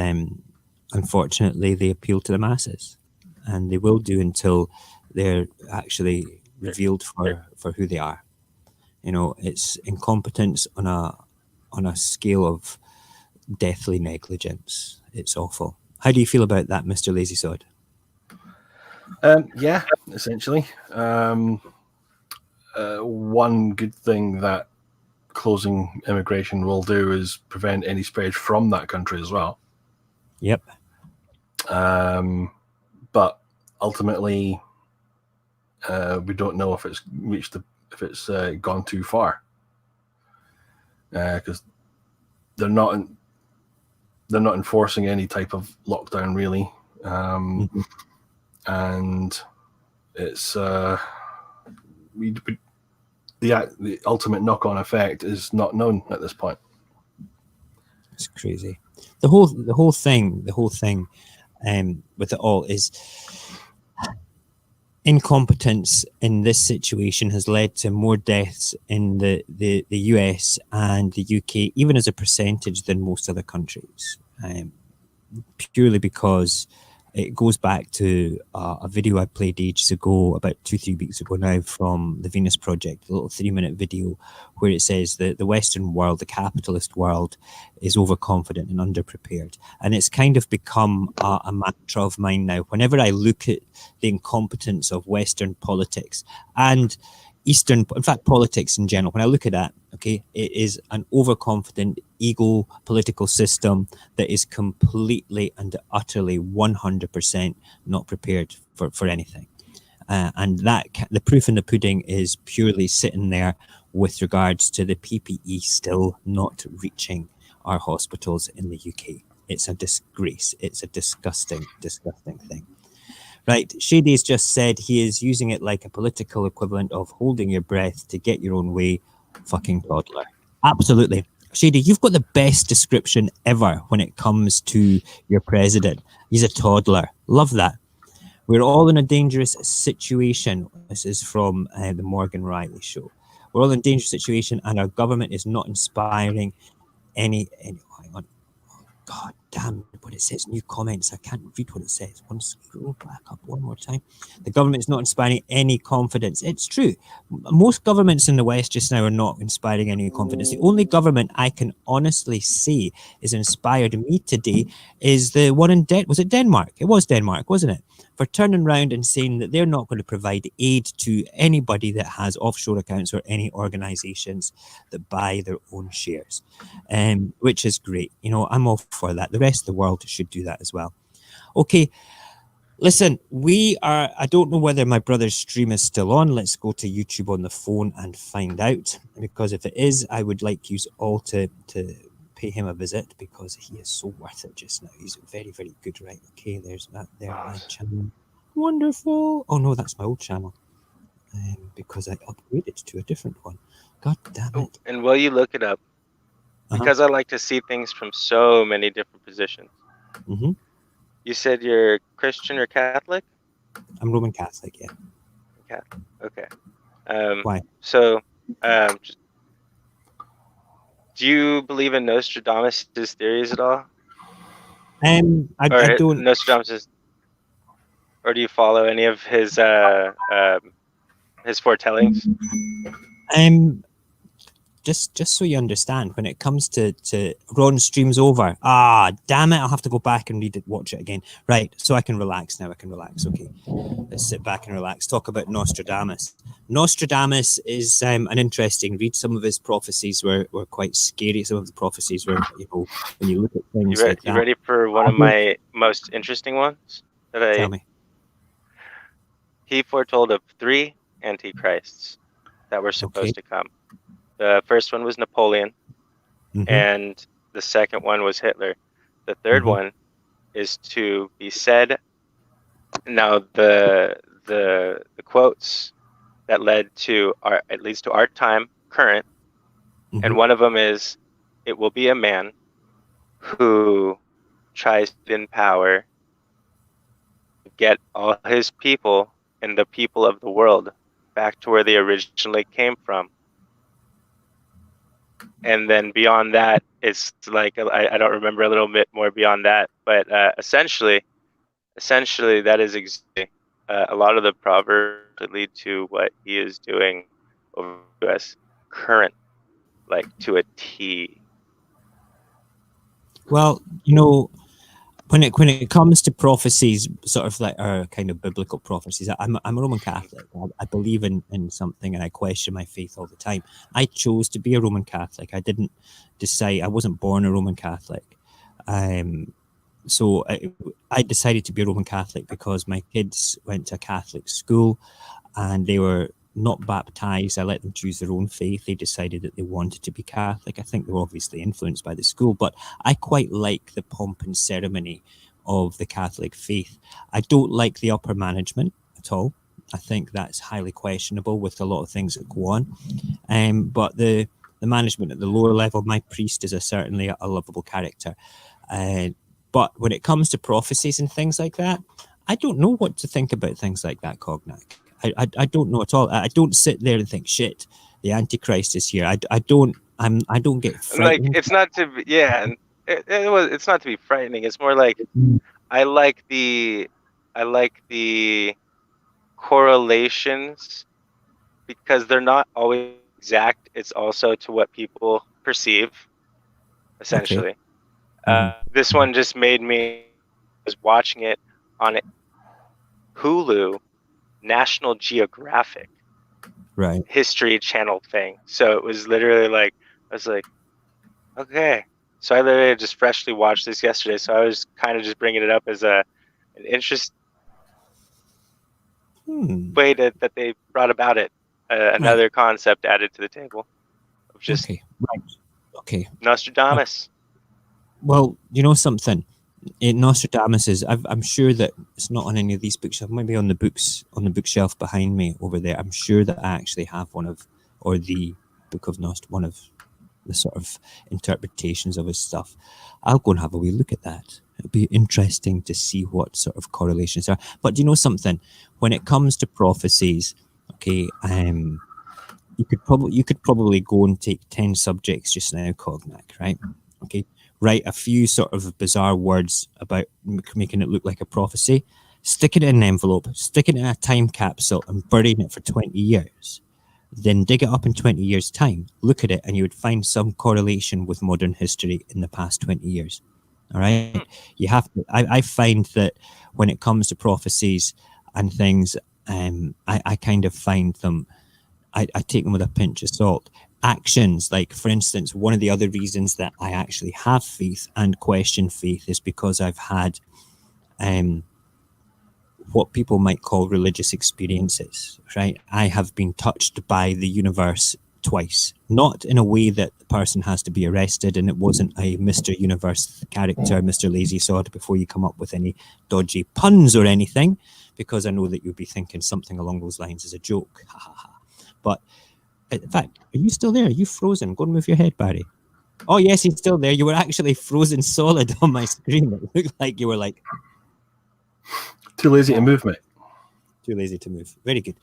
unfortunately, they appeal to the masses, and they will do until they're actually revealed for who they are. It's incompetence on a scale of deathly negligence. It's awful. How do you feel about that, Mr. Lazy Sod? Yeah, essentially. One good thing that closing immigration will do is prevent any spread from that country as well. Yep. But ultimately, we don't know if it's gone too far, because they're not enforcing any type of lockdown really, and it's the ultimate knock-on effect is not known at this point. It's crazy. The whole thing with it all is incompetence in this situation has led to more deaths in the US and the UK, even as a percentage, than most other countries, purely because it goes back to a video I played ages ago, about 2-3 weeks ago now, from the Venus Project, a little 3-minute video where it says that the Western world, the capitalist world, is overconfident and underprepared. And it's kind of become a mantra of mine now. Whenever I look at the incompetence of Western politics and Eastern, in fact, politics in general, when I look at that, okay, it is an overconfident, ego political system that is completely and utterly 100% not prepared for anything. And that the proof in the pudding is purely sitting there with regards to the PPE still not reaching our hospitals in the UK. It's a disgrace. It's a disgusting, disgusting thing. Right, Shady's just said he is using it like a political equivalent of holding your breath to get your own way. Fucking toddler. Absolutely. Shady, you've got the best description ever when it comes to your president. He's a toddler. Love that. We're all in a dangerous situation. This is from the Morgan Riley show. We're all in a dangerous situation, and our government is not inspiring any. Hang on. God damn what it says. New comments. I can't read what it says. One scroll back up one more time. The government is not inspiring any confidence. It's true. Most governments in the West just now are not inspiring any confidence. The only government I can honestly say is inspired me today is the one in was it Denmark? It was Denmark, wasn't it? For turning around and saying that they're not going to provide aid to anybody that has offshore accounts or any organizations that buy their own shares, which is great. You know, I'm all for that. The rest of the world should do that as well. Okay, listen, I don't know whether my brother's stream is still on. Let's go to YouTube on the phone and find out, because if it is, I would like you all to pay him a visit, because he is so worth it just now. He's very, very good. Right, okay, there's that there, my channel. Wonderful. Oh no, that's my old channel, because I upgraded to a different one. God damn it. And while you look it up, because I like to see things from so many different positions. Mm-hmm. You said you're Christian or Catholic? I'm Roman Catholic, yeah. Catholic, okay. Why? So, do you believe in Nostradamus' theories at all? I don't. Nostradamus, or do you follow any of his foretellings? Just so you understand, when it comes to Ron streams over. Damn it! I'll have to go back and watch it again. Right, so I can relax now. I can relax. Okay, let's sit back and relax. Talk about Nostradamus. Nostradamus is an interesting read. Some of his prophecies were quite scary. Some of the prophecies were, you know, when you look at things like that. You ready for one of my most interesting ones? Tell me. He foretold of 3 antichrists that were supposed to come. The first one was Napoleon, and the second one was Hitler. The third one is to be said. Now, the quotes that led to it leads to our time current, and one of them is, "It will be a man who tries in power to get all his people and the people of the world back to where they originally came from." And then beyond that, it's like, I don't remember a little bit more beyond that, but essentially that is exactly a lot of the proverbs that lead to what he is doing over the US current, like to a T. Well, you know, when it comes to prophecies, sort of like our kind of biblical prophecies, I'm a Roman Catholic. I believe in something, and I question my faith all the time. I chose to be a Roman Catholic. I didn't decide. I wasn't born a Roman Catholic. So I decided to be a Roman Catholic because my kids went to a Catholic school, and they were not baptized. I let them choose their own faith. They decided that they wanted to be Catholic. I think they were obviously influenced by the school, but I quite like the pomp and ceremony of the Catholic faith. I don't like the upper management at all. I think that's highly questionable with a lot of things that go on. But the management at the lower level, my priest is certainly a lovable character. But when it comes to prophecies and things like that, I don't know what to think about things like that, Cognac. I don't know at all. I don't sit there and think, shit, the Antichrist is here. I don't get frightened. Like, it's not to be, it's not to be frightening. It's more like I like the correlations, because they're not always exact. It's also to what people perceive, essentially. Okay. This one just made me, I was watching it on Hulu, National Geographic, right, History Channel thing. So it was literally like, I was like, okay. So I literally just freshly watched this yesterday. So I was kind of just bringing it up as an interesting way that they brought about it. Another concept added to the table of just okay. Nostradamus. Well, you know something. Nostradamus is. I'm sure that it's not on any of these bookshelves. Maybe on the bookshelf behind me over there. I'm sure that I actually have the Book of one of the sort of interpretations of his stuff. I'll go and have a wee look at that. It'll be interesting to see what sort of correlations are. But do you know something? When it comes to prophecies, okay, you could probably go and take 10 subjects just now, Cognac, right? Okay, write a few sort of bizarre words about making it look like a prophecy, stick it in an envelope, stick it in a time capsule, and burying it for 20 years. Then dig it up in 20 years' time, look at it, and you would find some correlation with modern history in the past 20 years. All right, you have to. I find that when it comes to prophecies and things, I kind of find them. I take them with a pinch of salt. Actions, like for instance, one of the other reasons that I actually have faith and question faith is because I've had what people might call religious experiences, right? I have been touched by the universe twice, not in a way that the person has to be arrested, and it wasn't a Mr. Universe character, Mr. Lazy Sod, before you come up with any dodgy puns or anything, because I know that you'll be thinking something along those lines as a joke. Ha ha ha. But in fact, are you still there? Are you frozen? Go and move your head, Barry. Oh, yes, he's still there. You were actually frozen solid on my screen. It looked like you were like... Too lazy to move, mate. Too lazy to move. Very good.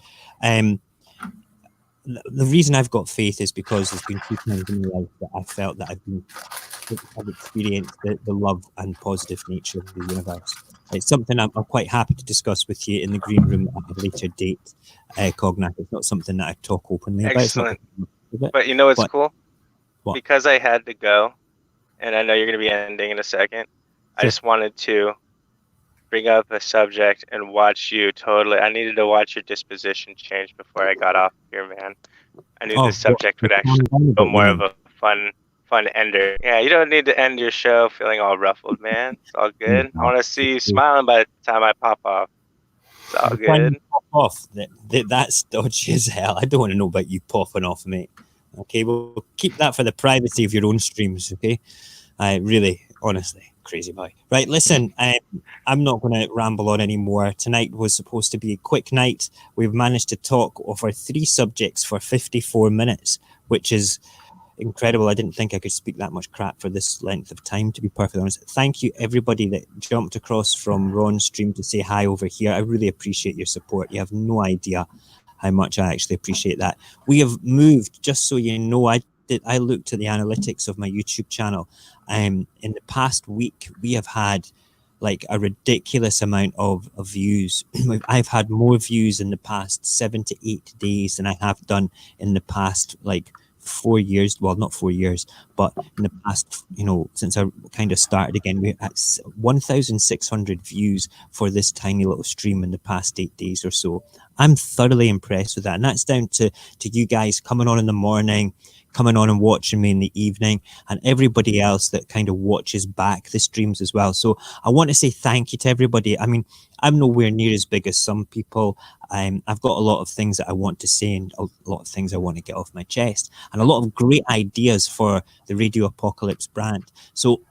The reason I've got faith is because there's been 2 times in my life that I felt that I've experienced the love and positive nature of the universe. It's something I'm quite happy to discuss with you in the green room at a later date, Cognac. It's not something that I talk openly about. Excellent. But you know what's cool? What? Because I had to go, and I know you're going to be ending in a second, I just wanted to bring up a subject and watch you totally. I needed to watch your disposition change before I got off here, man. I knew this subject would actually go more of a fun ender. Yeah, you don't need to end your show feeling all ruffled, man. It's all good. I want to see you smiling by the time I pop off. It's all good. Pop off. That's dodgy as hell. I don't want to know about you popping off, mate. Okay, we'll keep that for the privacy of your own streams, okay? Really, honestly, crazy boy. Right, listen, I'm not going to ramble on anymore. Tonight was supposed to be a quick night. We've managed to talk over 3 subjects for 54 minutes, which is incredible. I didn't think I could speak that much crap for this length of time, to be perfectly honest. Thank you, everybody that jumped across from Ron's stream to say hi over here. I really appreciate your support. You have no idea how much I actually appreciate that. We have moved, just so you know, I looked at the analytics of my YouTube channel. In the past week, we have had like a ridiculous amount of views. I've had more views in the past 7 to 8 days than I have done in the past like 4 years. Well, not 4 years, but in the past, since I kind of started again, we're at 1,600 views for this tiny little stream in the past 8 days or so. I'm thoroughly impressed with that, and that's down to you guys coming on in the morning, coming on and watching me in the evening, and everybody else that kind of watches back the streams as well. So I want to say thank you to everybody. I mean, I'm nowhere near as big as some people. I've got a lot of things that I want to say and a lot of things I want to get off my chest, and a lot of great ideas for the Radio Apocalypse brand. So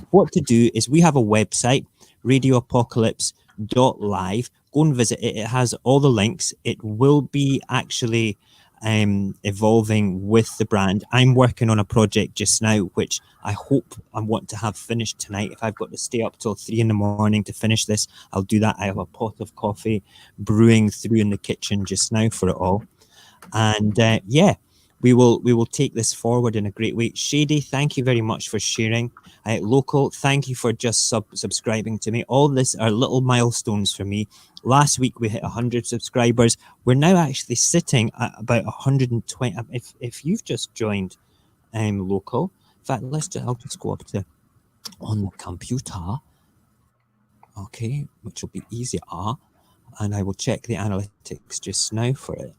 what to do is we have a website, radioapocalypse.live. Go and visit it. It has all the links. It will be actually evolving with the brand. I'm working on a project just now, which I hope I want to have finished tonight. If I've got to stay up till 3 a.m. to finish this, I'll do that. I have a pot of coffee brewing through in the kitchen just now for it all. And we will take this forward in a great way. Shady, thank you very much for sharing. Local, thank you for just subscribing to me. All this are little milestones for me. Last week we hit 100 subscribers. We're now actually sitting at about 120. If you've just joined Local, in fact, I'll just go up to on the computer, okay, which will be easier, and I will check the analytics just now for it.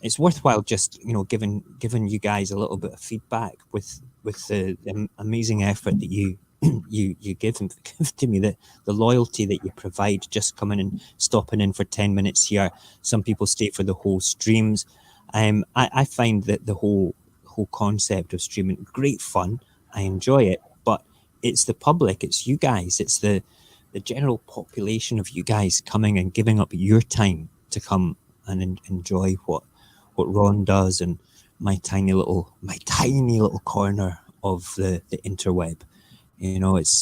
It's worthwhile just giving you guys a little bit of feedback with the amazing effort that you give to me, the loyalty that you provide, just coming and stopping in for 10 minutes here. Some people stay for the whole streams. I find that the whole concept of streaming great fun. I enjoy it, but it's the public, it's you guys, it's the general population of you guys coming and giving up your time to come and enjoy what Ron does and my tiny little corner of the interweb. It's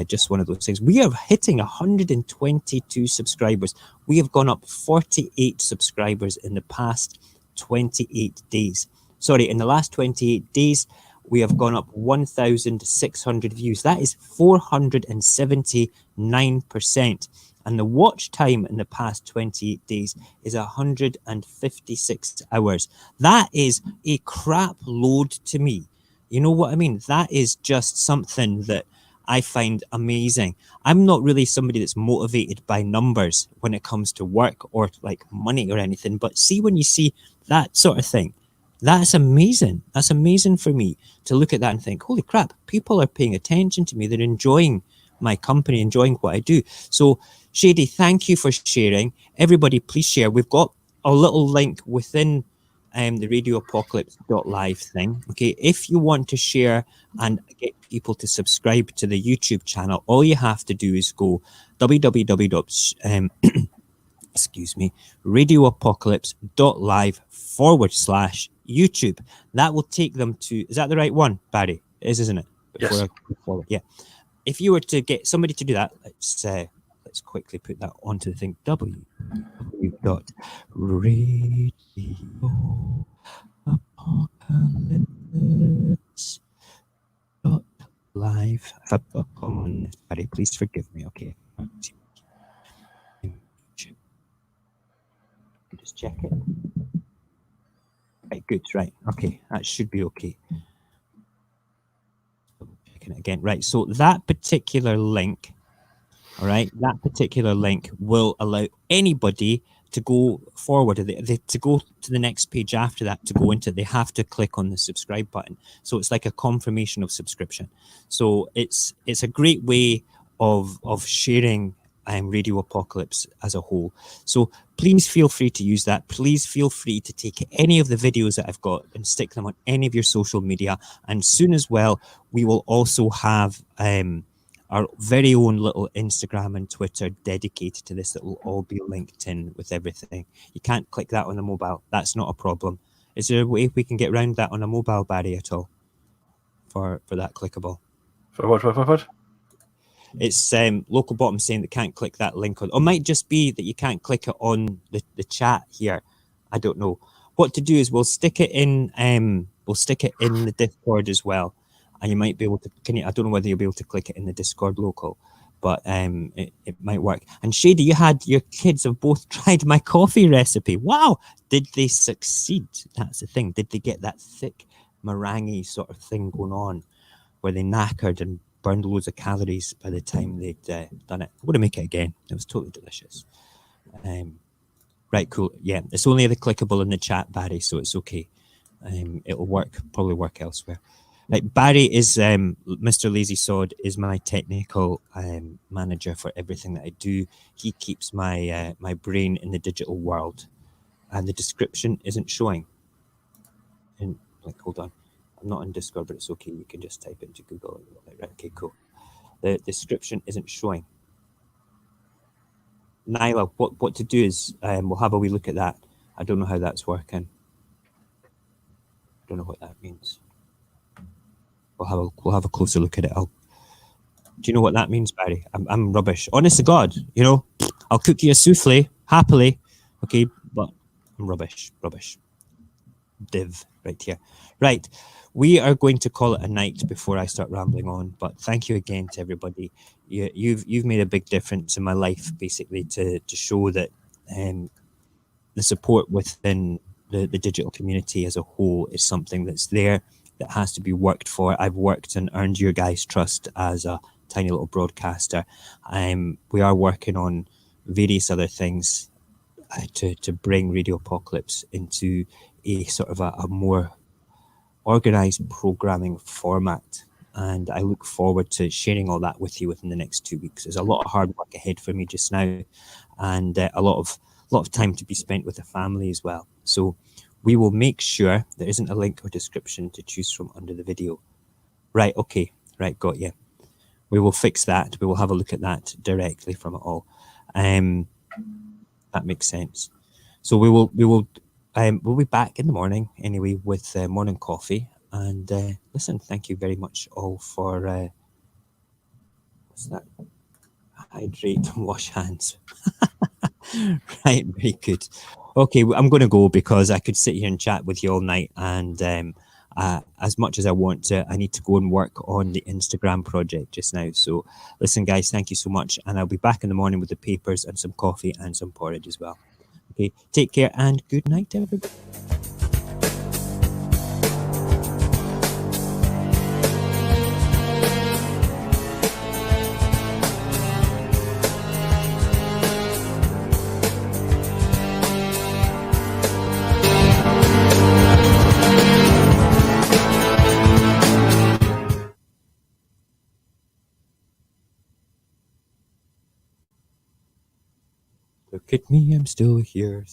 just one of those things. We are hitting 122 subscribers. We have gone up 48 subscribers in the past 28 days. Sorry, in the last 28 days, we have gone up 1,600 views. That is 479%. And the watch time in the past 28 days is 156 hours. That is a crap load to me. You know what I mean? That is just something that I find amazing. I'm not really somebody that's motivated by numbers when it comes to work or like money or anything. But see, when you see that sort of thing, that's amazing. That's amazing for me to look at that and think, holy crap, people are paying attention to me. They're enjoying my company, enjoying what I do. So Shady, thank you for sharing. Everybody, please share. We've got a little link within the radioapocalypse.live thing. Okay, if you want to share and get people to subscribe to the YouTube channel, all you have to do is go radioapocalypse.live/YouTube. That will take them to, is that the right one, Barry? It is, isn't it? Yes. Yeah. If you were to get somebody to do that, let's quickly put that onto the thing. www.radioapocalypse.live. If I put on this, Barry, please forgive me. Okay. Just check it. Right, good. Right. Okay. That should be okay. Checking it again. Right. So that particular link, all right, that particular link will allow anybody to go forward, to go to the next page after that, to go into, they have to click on the subscribe button. So it's like a confirmation of subscription. So it's a great way of sharing Radio Apocalypse as a whole. So please feel free to use that. Please feel free to take any of the videos that I've got and stick them on any of your social media. And soon as well, we will also have our very own little Instagram and Twitter dedicated to this that will all be linked in with everything. You can't click that on a mobile. That's not a problem. Is there a way we can get around that on a mobile, Barry, at all? For that clickable? For what? It's Local Bottom saying they can't click that link on. Or it might just be that you can't click it on the chat here. I don't know. What to do is we'll stick it in the Discord as well. And you might be able to, I don't know whether you'll be able to click it in the Discord local, but it might work. And Shady, your kids have both tried my coffee recipe. Wow. Did they succeed? That's the thing. Did they get that thick meringue sort of thing going on where they knackered and burned loads of calories by the time they'd done it? I'm going to make it again. It was totally delicious. Right, cool. Yeah, it's only the clickable in the chat, Barry, so it's okay. It'll probably work elsewhere. Like Barry is Mr. Lazy Sod is my technical manager for everything that I do. He keeps my my brain in the digital world, and the description isn't showing. And like, hold on, I'm not in Discord, but it's okay. You can just type it into Google. Right, okay, cool. The description isn't showing. Nyla, what to do is we'll have a wee look at that. I don't know how that's working. I don't know what that means. We'll have a closer look at it. Do you know what that means, Barry? I'm rubbish. Honest to God, I'll cook you a souffle happily, okay, but I'm rubbish. Div right here. Right, we are going to call it a night before I start rambling on. But thank you again to everybody. You've made a big difference in my life, basically, to show that the support within the digital community as a whole is something that's there, that has to be worked for. I've worked and earned your guys' trust as a tiny little broadcaster. We are working on various other things to bring Radio Apocalypse into a sort of a more organized programming format. And I look forward to sharing all that with you within the next 2 weeks. There's a lot of hard work ahead for me just now, and a lot of time to be spent with the family as well. So we will make sure there isn't a link or description to choose from under the video. Right, okay, right, got you. We will fix that. We will have a look at that directly from it all. That makes sense. So we'll be back in the morning anyway with morning coffee. And listen, thank you very much all for what's that? Hydrate and wash hands. Right, very good. Okay, I'm going to go because I could sit here and chat with you all night, and as much as I want to, I need to go and work on the Instagram project just now. So, listen, guys, thank you so much, and I'll be back in the morning with the papers and some coffee and some porridge as well. Okay, take care and good night, everybody. Look at me, I'm still here,